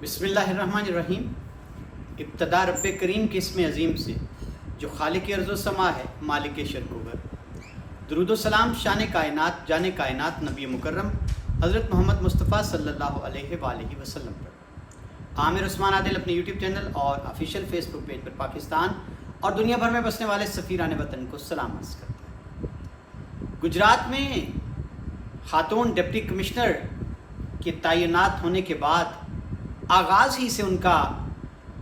بسم اللہ الرحمن الرحیم۔ ابتدا رب کریم کے اسم عظیم سے جو خالق ارض و سما ہے، مالک شرق و غرب۔ درود و سلام شان کائنات جان کائنات نبی مکرم حضرت محمد مصطفیٰ صلی اللہ علیہ وآلہ وسلم پر۔ عامر عثمان عادل اپنے یوٹیوب چینل اور آفیشیل فیس بک پیج پر پاکستان اور دنیا بھر میں بسنے والے سفیران وطن کو سلام عرض کرتے ہیں۔ گجرات میں خاتون ڈپٹی کمشنر کے تعینات ہونے کے بعد آغاز ہی سے ان کا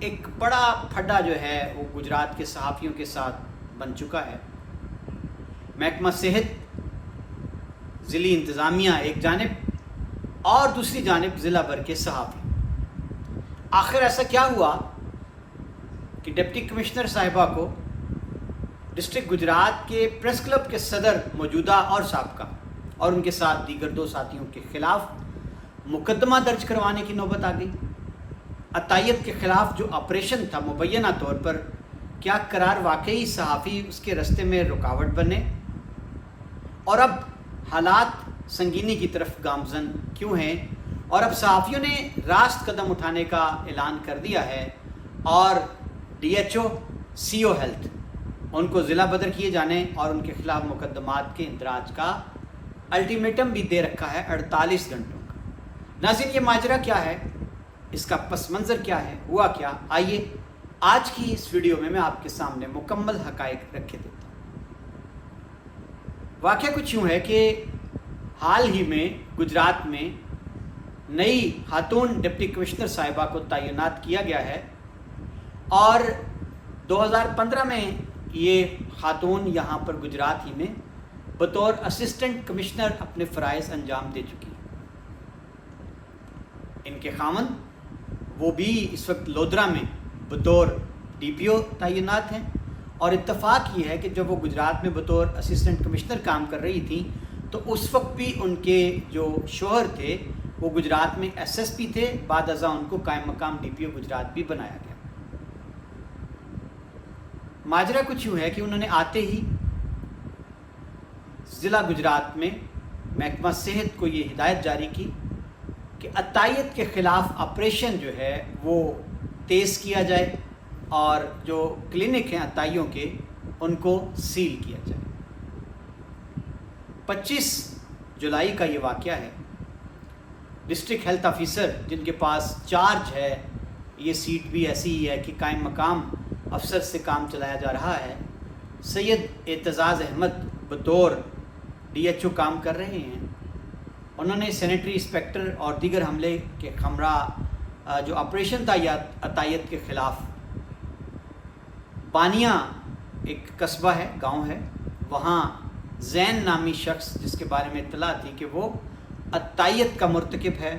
ایک بڑا پھڈا جو ہے وہ گجرات کے صحافیوں کے ساتھ بن چکا ہے۔ محکمہ صحت، ضلعی انتظامیہ ایک جانب اور دوسری جانب ضلع بھر کے صحافی۔ آخر ایسا کیا ہوا کہ ڈپٹی کمشنر صاحبہ کو ڈسٹرکٹ گجرات کے پریس کلب کے صدر موجودہ اور سابقہ اور ان کے ساتھ دیگر 2 ساتھیوں کے خلاف مقدمہ درج کروانے کی نوبت آ گئی۔ عطائیت کے خلاف جو آپریشن تھا مبینہ طور پر کیا قرار واقعی صحافی اس کے رستے میں رکاوٹ بنے، اور اب حالات سنگینی کی طرف گامزن کیوں ہیں، اور اب صحافیوں نے راست قدم اٹھانے کا اعلان کر دیا ہے اور ڈی ایچ او سی او ہیلتھ ان کو ضلع بدر کیے جانے اور ان کے خلاف مقدمات کے اندراج کا الٹیمیٹم بھی دے رکھا ہے 48 گھنٹوں کا۔ ناظرین، یہ ماجرا کیا ہے، اس کا پس منظر کیا ہے، ہوا کیا، آئیے آج کی اس ویڈیو میں آپ کے سامنے مکمل حقائق رکھے دیتا ہوں۔ واقعہ کچھ یوں ہے کہ حال ہی میں گجرات میں نئی خاتون ڈپٹی کمشنر صاحبہ کو تعینات کیا گیا ہے، اور 2015 میں یہ خاتون یہاں پر گجرات ہی میں بطور اسسٹنٹ کمشنر اپنے فرائض انجام دے چکی ہے۔ ان کے خاوند وہ بھی اس وقت لودھرا میں بطور ڈی پی او تعینات ہیں، اور اتفاق یہ ہے کہ جب وہ گجرات میں بطور اسسٹنٹ کمشنر کام کر رہی تھیں تو اس وقت بھی ان کے جو شوہر تھے وہ گجرات میں ایس ایس پی تھے، بعد ازاں ان کو قائم مقام ڈی پی او گجرات بھی بنایا گیا۔ ماجرا کچھ یوں ہے کہ انہوں نے آتے ہی ضلع گجرات میں محکمہ صحت کو یہ ہدایت جاری کی کہ عطائیت کے خلاف آپریشن جو ہے وہ تیز کیا جائے اور جو کلینک ہیں عطائیوں کے ان کو سیل کیا جائے۔ 25 جولائی کا یہ واقعہ ہے۔ ڈسٹرکٹ ہیلتھ آفیسر جن کے پاس چارج ہے، یہ سیٹ بھی ایسی ہی ہے کہ قائم مقام افسر سے کام چلایا جا رہا ہے، سید اعتزاز احمد بطور ڈی ایچ او کام کر رہے ہیں۔ انہوں نے سینیٹری انسپیکٹر اور دیگر حملے کے ہمراہ جو آپریشن تھا یا عطائیت کے خلاف، بانیہ ایک قصبہ ہے، گاؤں ہے، وہاں زین نامی شخص جس کے بارے میں اطلاع تھی کہ وہ عطائیت کا مرتکب ہے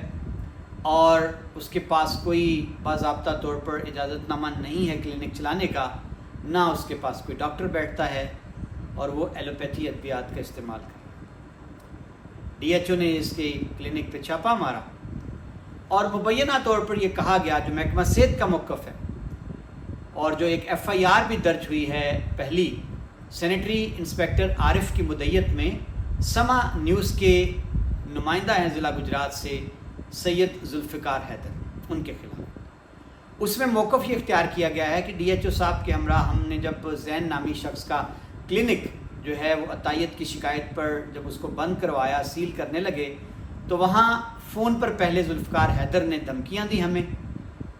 اور اس کے پاس کوئی باضابطہ طور پر اجازت نامہ نہیں ہے کلینک چلانے کا، نہ اس کے پاس کوئی ڈاکٹر بیٹھتا ہے، اور وہ ایلوپیتھی ادویات کا استعمال کرتا ہے۔ ڈی ایچ او نے اس کے کلینک پہ چھاپا مارا اور مبینہ طور پر یہ کہا گیا، جو محکمہ صحت کا موقف ہے اور جو ایک ایف آئی آر بھی درج ہوئی ہے پہلی سینیٹری انسپیکٹر عارف کی مدعیت میں، سما نیوز کے نمائندہ ہیں ضلع گجرات سے سید ذوالفقار حیدر، ان کے خلاف اس میں موقف یہ اختیار کیا گیا ہے کہ ڈی ایچ او صاحب کے ہمراہ ہم نے جب زین نامی شخص کا کلینک جو ہے وہ عطائیت کی شکایت پر جب اس کو بند کروایا، سیل کرنے لگے، تو وہاں فون پر پہلے ذوالفقار حیدر نے دھمکیاں دی ہمیں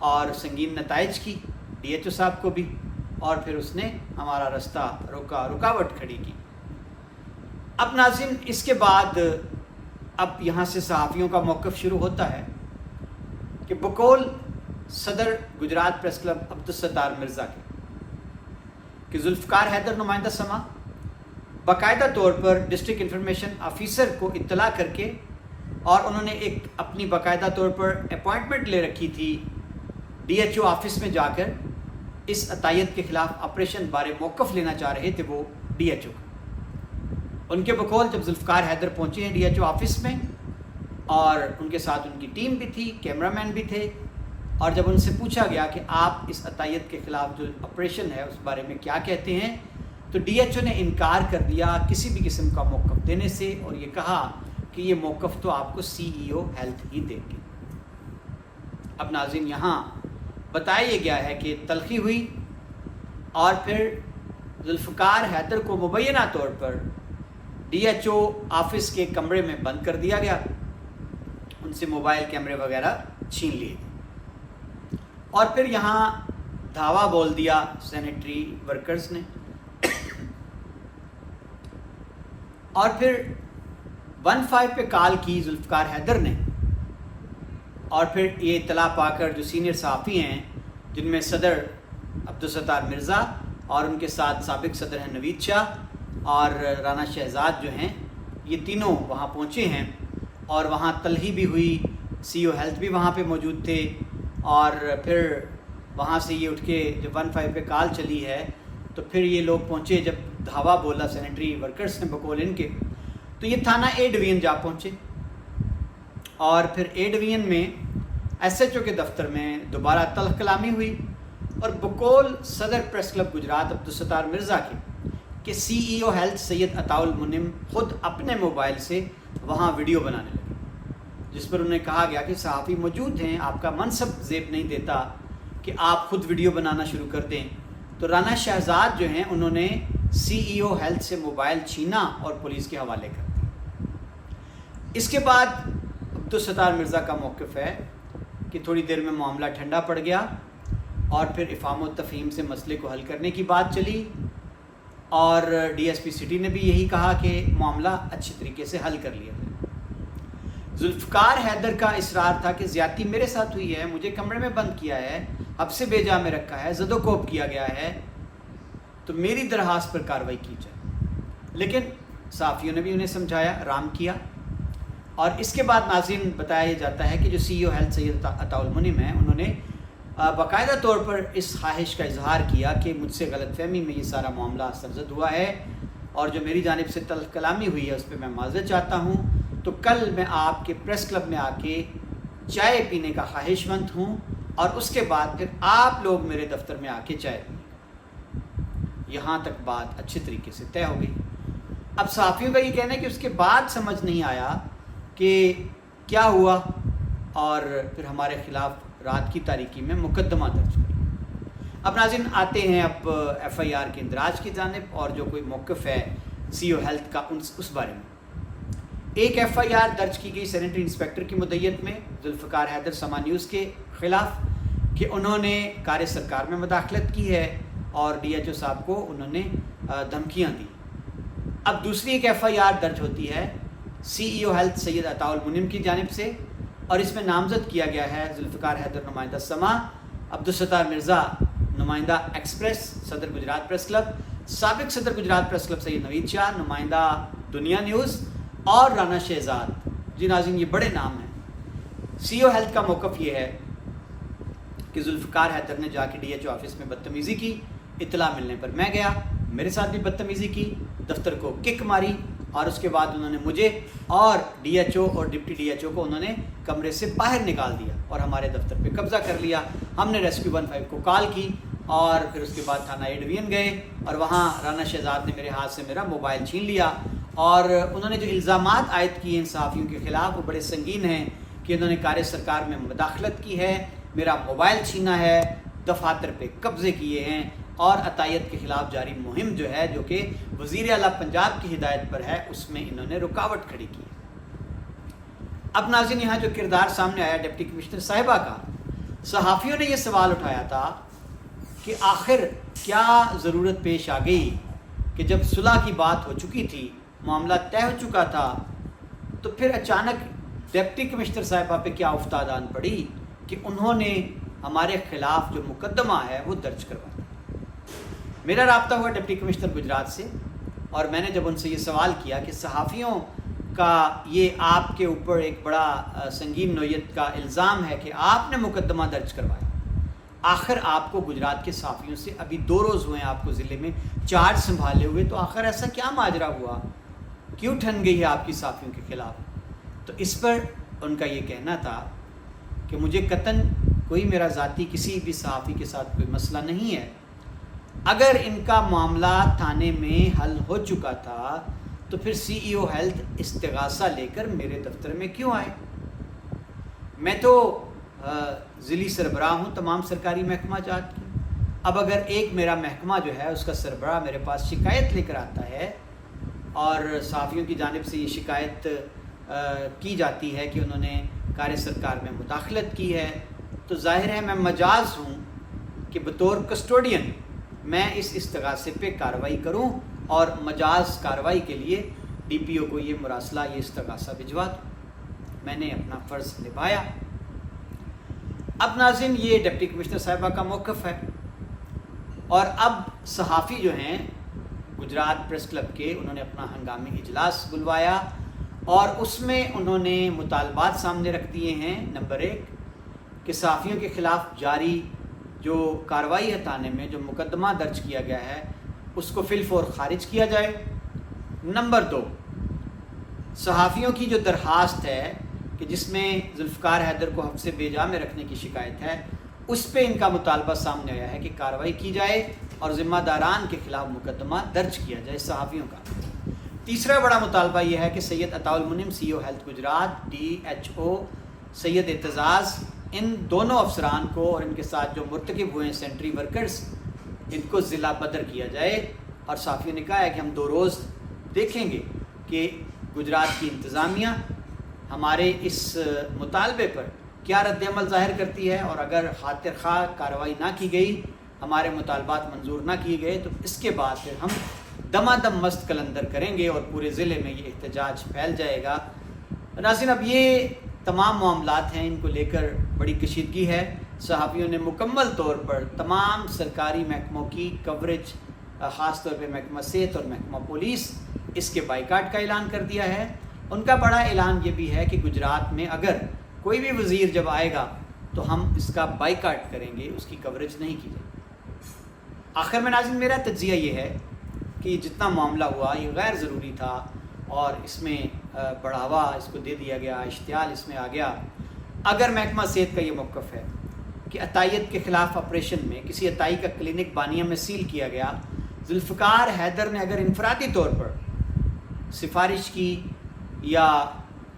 اور سنگین نتائج کی ڈی ایچ او صاحب کو بھی، اور پھر اس نے ہمارا رستہ رکاوٹ کھڑی کی۔ اب ناظرین، اس کے بعد اب یہاں سے صحافیوں کا موقف شروع ہوتا ہے کہ بقول صدر گجرات پریس کلب عبدالستار مرزا کے کہ ذوالفقار حیدر نمائندہ سما باقاعدہ طور پر ڈسٹرکٹ انفارمیشن آفیسر کو اطلاع کر کے، اور انہوں نے ایک اپنی باقاعدہ طور پر اپوائنٹمنٹ لے رکھی تھی ڈی ایچ او آفس میں جا کر، اس عطائیت کے خلاف آپریشن بارے موقف لینا چاہ رہے تھے وہ ڈی ایچ او کا۔ ان کے بقول جب ذوالفقار حیدر پہنچے ہیں ڈی ایچ او آفس میں، اور ان کے ساتھ ان کی ٹیم بھی تھی، کیمرہ مین بھی تھے، اور جب ان سے پوچھا گیا کہ آپ اس عطائیت کے خلاف جو آپریشن ہے اس بارے میں کیا کہتے ہیں، تو ڈی ایچ او نے انکار کر دیا کسی بھی قسم کا موقف دینے سے، اور یہ کہا کہ یہ موقف تو آپ کو سی ای او ہیلتھ ہی دیں گے۔ اب ناظرین یہاں بتایا یہ گیا ہے کہ تلخی ہوئی اور پھر ذوالفقار حیدر کو مبینہ طور پر ڈی ایچ او آفس کے کمرے میں بند کر دیا گیا، ان سے موبائل کیمرے وغیرہ چھین لیے اور پھر یہاں دھاوا بول دیا سینیٹری ورکرز نے، اور پھر 15 پہ کال کی ذوالفقار حیدر نے، اور پھر یہ اطلاع پا کر جو سینئر صحافی ہیں جن میں صدر عبدالستار مرزا اور ان کے ساتھ سابق صدر ہیں نوید شاہ اور رانا شہزاد جو ہیں، یہ تینوں وہاں پہنچے ہیں اور وہاں تلہی بھی ہوئی، سی او ہیلتھ بھی وہاں پہ موجود تھے، اور پھر وہاں سے یہ اٹھ کے جب 15 پہ کال چلی ہے تو پھر یہ لوگ پہنچے، جب دھاوا بولا سینیٹری ورکرز نے بقول ان کے، تو یہ تھانہ اے ڈویژن جا پہنچے اور پھر اے ڈویژن میں ایس ایچ او کے دفتر میں دوبارہ تلخ کلامی ہوئی اور بقول صدر پریس کلب گجرات عبدالستار مرزا کے کہ سی ای او ہیلتھ سید عطاء المنعم خود اپنے موبائل سے وہاں ویڈیو بنانے لگے، جس پر انہیں کہا گیا کہ صحافی موجود ہیں، آپ کا منصب زیب نہیں دیتا کہ آپ خود ویڈیو بنانا شروع کر دیں۔ تو رانا شہزاد جو ہیں انہوں نے سی ای او ہیلتھ سے موبائل چھینا اور پولیس کے حوالے کر دیا۔ اس کے بعد عبدالستار مرزا کا موقف ہے کہ تھوڑی دیر میں معاملہ ٹھنڈا پڑ گیا اور پھر افہام و تفہیم سے مسئلے کو حل کرنے کی بات چلی، اور ڈی ایس پی سٹی نے بھی یہی کہا کہ معاملہ اچھی طریقے سے حل کر لیا جائے۔ ذوالفقار حیدر کا اصرار تھا کہ زیادتی میرے ساتھ ہوئی ہے، مجھے کمرے میں بند کیا ہے، حبس بے جا میں رکھا ہے، زد و کوب کیا گیا ہے، تو میری درخواست پر کارروائی کی جائے۔ لیکن صحافیوں نے بھی انہیں سمجھایا، رام کیا، اور اس کے بعد ناظرین بتایا جاتا ہے کہ جو سی ای او ہیلتھ سید عطاء المنعم ہیں انہوں نے باقاعدہ طور پر اس خواہش کا اظہار کیا کہ مجھ سے غلط فہمی میں یہ سارا معاملہ سرزد ہوا ہے اور جو میری جانب سے تلخ کلامی ہوئی ہے اس پہ میں معذرت چاہتا ہوں، تو کل میں آپ کے پریس کلب میں آ کے چائے پینے کا خواہش مند ہوں اور اس کے بعد پھر آپ لوگ میرے دفتر میں آ کے چائے پئیں۔ یہاں تک بات اچھے طریقے سے طے ہو گئی۔ اب صحافیوں کا یہ کہنا ہے کہ اس کے بعد سمجھ نہیں آیا کہ کیا ہوا، اور پھر ہمارے خلاف رات کی تاریکی میں مقدمہ درج کیا۔ اب ناظرین آتے ہیں اب ایف آئی آر کے اندراج کی جانب اور جو کوئی موقف ہے سی او ہیلتھ کا اس بارے میں۔ ایک ایف آئی آر درج کی گئی سینیٹری انسپیکٹر کی مدعیت میں ذوالفقار حیدر سما نیوز کے خلاف کہ انہوں نے کار سرکار میں مداخلت کی ہے اور ڈی ایچ او صاحب کو انہوں نے دھمکیاں دی۔ اب دوسری ایک ایف آئی آر درج ہوتی ہے سی ای او ہیلتھ سید عطاء المنعم کی جانب سے، اور اس میں نامزد کیا گیا ہے ذوالفقار حیدر نمائندہ سما، عبدالستار مرزا نمائندہ ایکسپریس صدر گجرات پریس کلب، سابق صدر گجرات پریس کلب سید نوید شاہ نمائندہ دنیا نیوز، اور رانا شہزاد۔ جی ناظرین یہ بڑے نام ہیں۔ سی او ہیلتھ کا موقف یہ ہے کہ ذوالفقار حیدر نے جا کے ڈی ایچ او آفس میں بدتمیزی کی، اطلاع ملنے پر میں گیا، میرے ساتھ بھی بدتمیزی کی، دفتر کو کک ماری، اور اس کے بعد انہوں نے مجھے اور ڈی ایچ او اور ڈپٹی ڈی ایچ او کو انہوں نے کمرے سے باہر نکال دیا اور ہمارے دفتر پہ قبضہ کر لیا۔ ہم نے ریسکیو 15 کو کال کی اور پھر اس کے بعد تھانہ اے ڈویژن گئے اور وہاں رانا شہزاد نے میرے ہاتھ سے میرا موبائل چھین لیا، اور انہوں نے جو الزامات عائد کیے ان صحافیوں کے خلاف وہ بڑے سنگین ہیں کہ انہوں نے کار سرکار میں مداخلت کی ہے، میرا موبائل چھینا ہے، دفاتر پہ قبضے کیے ہیں، اور عطائیت کے خلاف جاری مہم جو ہے جو کہ وزیر اعلیٰ پنجاب کی ہدایت پر ہے اس میں انہوں نے رکاوٹ کھڑی کی۔ اب ناظرین یہاں جو کردار سامنے آیا ڈپٹی کمشنر صاحبہ کا، صحافیوں نے یہ سوال اٹھایا تھا کہ آخر کیا ضرورت پیش آ گئی کہ جب صلح کی بات ہو چکی تھی، معاملہ طے ہو چکا تھا، تو پھر اچانک ڈپٹی کمشنر صاحبہ پہ کیا افتادان پڑی کہ انہوں نے ہمارے خلاف جو مقدمہ ہے وہ درج کروا دیا۔ میرا رابطہ ہوا ڈپٹی کمشنر گجرات سے اور میں نے جب ان سے یہ سوال کیا کہ صحافیوں کا یہ آپ کے اوپر ایک بڑا سنگین نوعیت کا الزام ہے کہ آپ نے مقدمہ درج کروایا، آخر آپ کو گجرات کے صحافیوں سے ابھی 2 روز ہوئے ہیں آپ کو ضلع میں چارج سنبھالے ہوئے، تو آخر ایسا کیا ماجرا ہوا، کیوں ٹھن گئی ہے آپ کی صحافیوں کے خلاف؟ تو اس پر ان کا یہ کہنا تھا کہ مجھے قطعاً کوئی میرا ذاتی کسی بھی صحافی کے ساتھ کوئی مسئلہ نہیں ہے، اگر ان کا معاملہ تھانے میں حل ہو چکا تھا تو پھر سی ای او ہیلتھ استغاثہ لے کر میرے دفتر میں کیوں آئے؟ میں تو ضلعی سربراہ ہوں تمام سرکاری محکمہ جات کی. اب اگر ایک میرا محکمہ جو ہے اس کا سربراہ میرے پاس شکایت لے کر آتا ہے اور صحافیوں کی جانب سے یہ شکایت کی جاتی ہے کہ انہوں نے کار سرکار میں مداخلت کی ہے، تو ظاہر ہے میں مجاز ہوں کہ بطور کسٹوڈین میں اس استغاثے پہ کارروائی کروں اور مجاز کارروائی کے لیے ڈی پی او کو یہ مراسلہ، یہ استغاثہ بھجوا دوں. میں نے اپنا فرض نبھایا. اب ناظرین یہ ڈپٹی کمشنر صاحبہ کا موقف ہے، اور اب صحافی جو ہیں گجرات پریس کلب کے، انہوں نے اپنا ہنگامی اجلاس بلوایا اور اس میں انہوں نے مطالبات سامنے رکھ دیے ہیں. نمبر 1 کہ صحافیوں کے خلاف جاری جو کارروائی ہے تھانے میں جو مقدمہ درج کیا گیا ہے اس کو فی الفور خارج کیا جائے. نمبر 2 صحافیوں کی جو درخواست ہے کہ جس میں ذوالفقار حیدر کو حبس بے جا میں رکھنے کی شکایت ہے، اس پہ ان کا مطالبہ سامنے آیا ہے کہ کارروائی کی جائے اور ذمہ داران کے خلاف مقدمہ درج کیا جائے صحافیوں کا. تیسرا بڑا مطالبہ یہ ہے کہ Syed Ata ul Munim C O health Gujrat, D H O Syed Aitzaz, ان دونوں افسران کو اور ان کے ساتھ جو مرتکب ہوئے ہیں سینٹری ورکرز، ان کو ضلع بدر کیا جائے. اور صحافیوں نے کہا ہے کہ ہم 2 روز دیکھیں گے کہ گجرات کی انتظامیہ ہمارے اس مطالبے پر کیا رد عمل ظاہر کرتی ہے، اور اگر خاطر خواہ کارروائی نہ کی گئی، ہمارے مطالبات منظور نہ کیے گئے، تو اس کے بعد پھر ہم دمادم مست کلندر کریں گے اور پورے ضلع میں یہ احتجاج پھیل جائے گا. ناظرین اب یہ تمام معاملات ہیں، ان کو لے کر بڑی کشیدگی ہے. صحافیوں نے مکمل طور پر تمام سرکاری محکموں کی کوریج، خاص طور پہ محکمہ صحت اور محکمہ پولیس، اس کے بائیکاٹ کا اعلان کر دیا ہے. ان کا بڑا اعلان یہ بھی ہے کہ گجرات میں اگر کوئی بھی وزیر جب آئے گا تو ہم اس کا بائیکاٹ کریں گے، اس کی کوریج نہیں کی جائے. آخر میں ناظرین میرا تجزیہ یہ ہے کہ جتنا معاملہ ہوا یہ غیر ضروری تھا اور اس میں بڑھاوا اس کو دے دیا گیا، اشتعال اس میں آ گیا. اگر محکمہ صحت کا یہ موقف ہے کہ عطائیت کے خلاف آپریشن میں کسی عطائی کا کلینک بانیہ میں سیل کیا گیا، ذوالفقار حیدر نے اگر انفرادی طور پر سفارش کی یا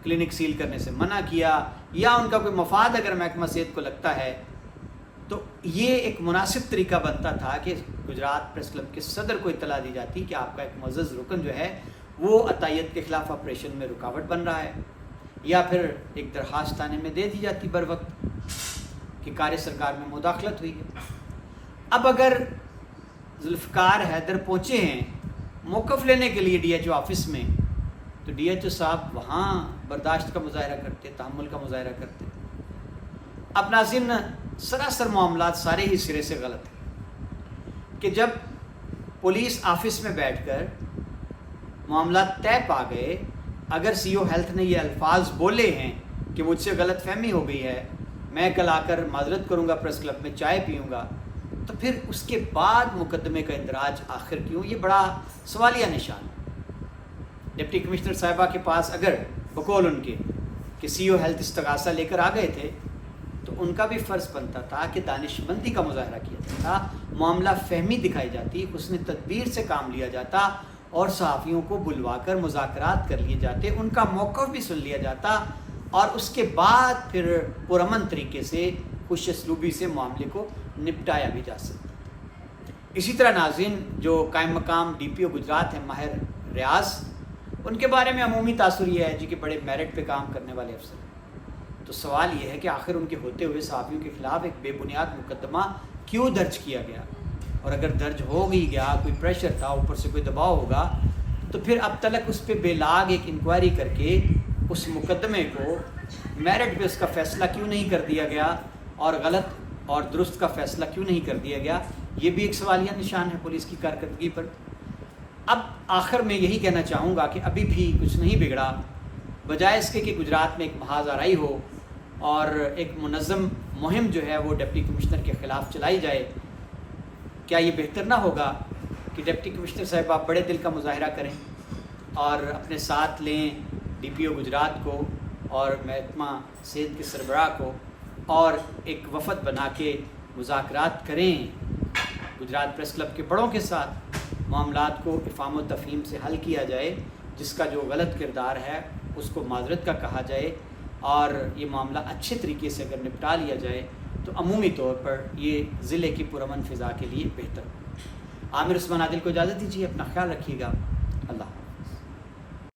کلینک سیل کرنے سے منع کیا یا ان کا کوئی مفاد اگر محکمہ صحت کو لگتا ہے، تو یہ ایک مناسب طریقہ بنتا تھا کہ گجرات پریس کلب کے صدر کو اطلاع دی جاتی کہ آپ کا ایک معزز رکن جو ہے وہ عطائیت کے خلاف آپریشن میں رکاوٹ بن رہا ہے، یا پھر ایک درخواست تھانے میں دے دی جاتی بر وقت کہ کار سرکار میں مداخلت ہوئی ہے. اب اگر ذوالفقار حیدر پہنچے ہیں موقف لینے کے لیے ڈی ایچ او آفس میں، تو ڈی ایچ او صاحب وہاں برداشت کا مظاہرہ کرتے، تحمل کا مظاہرہ کرتے. اب ناظرین سراسر معاملات سارے ہی سرے سے غلط ہیں کہ جب پولیس آفس میں بیٹھ کر معاملات طے پا گئے، اگر سی او ہیلتھ نے یہ الفاظ بولے ہیں کہ مجھ سے غلط فہمی ہو گئی ہے، میں کل آ کر معذرت کروں گا، پریس کلب میں چائے پیوں گا، تو پھر اس کے بعد مقدمے کا اندراج آخر کیوں؟ یہ بڑا سوالیہ نشان ہے. ڈپٹی کمشنر صاحبہ کے پاس اگر بقول ان کے کہ سی او ہیلتھ استغاثہ لے کر آ گئے تھے تو ان کا بھی فرض بنتا تھا کہ دانش مندی کا مظاہرہ کیا جاتا، معاملہ فہمی دکھائی جاتی، حسن تدبیر سے کام لیا جاتا اور صحافیوں کو بلوا کر مذاکرات کر لیے جاتے، ان کا موقف بھی سن لیا جاتا اور اس کے بعد پھر پرامن طریقے سے خوش اسلوبی سے معاملے کو نپٹایا بھی جا سکتا. اسی طرح ناظرین جو قائم مقام ڈی پی او گجرات ہیں ماہر ریاض، ان کے بارے میں عمومی تاثر یہ ہے جی کہ بڑے میرٹ پہ کام کرنے والے افسر ہیں. تو سوال یہ ہے کہ آخر ان کے ہوتے ہوئے صحافیوں کے خلاف ایک بے بنیاد مقدمہ کیوں درج کیا گیا؟ اور اگر درج ہو ہی گیا، کوئی پریشر تھا، اوپر سے کوئی دباؤ ہوگا، تو پھر اب تلک اس پہ بے لاگ ایک انکوائری کر کے اس مقدمے کو میرٹ پہ اس کا فیصلہ کیوں نہیں کر دیا گیا اور غلط اور درست کا فیصلہ کیوں نہیں کر دیا گیا؟ یہ بھی ایک سوالیہ نشان ہے پولیس کی کارکردگی پر. اب آخر میں یہی کہنا چاہوں گا کہ ابھی بھی کچھ نہیں بگڑا، بجائے اس کے کہ گجرات میں ایک محاذ آرائی ہو اور ایک منظم مہم جو ہے وہ ڈپٹی کمشنر کے خلاف چلائی جائے. کیا یہ بہتر نہ ہوگا کہ ڈپٹی کمشنر صاحب آپ بڑے دل کا مظاہرہ کریں اور اپنے ساتھ لیں ڈی پی او گجرات کو اور محکمہ صحت کے سربراہ کو اور ایک وفد بنا کے مذاکرات کریں گجرات پریس کلب کے بڑوں کے ساتھ، معاملات کو افہام و تفہیم سے حل کیا جائے، جس کا جو غلط کردار ہے اس کو معذرت کا کہا جائے اور یہ معاملہ اچھے طریقے سے اگر نپٹا لیا جائے تو عمومی طور پر یہ ضلع کی پرامن فضا کے لیے بہتر ہو۔ عامر عثمان عادل کو اجازت دیجیے، اپنا خیال رکھیے گا، اللہ حافظ۔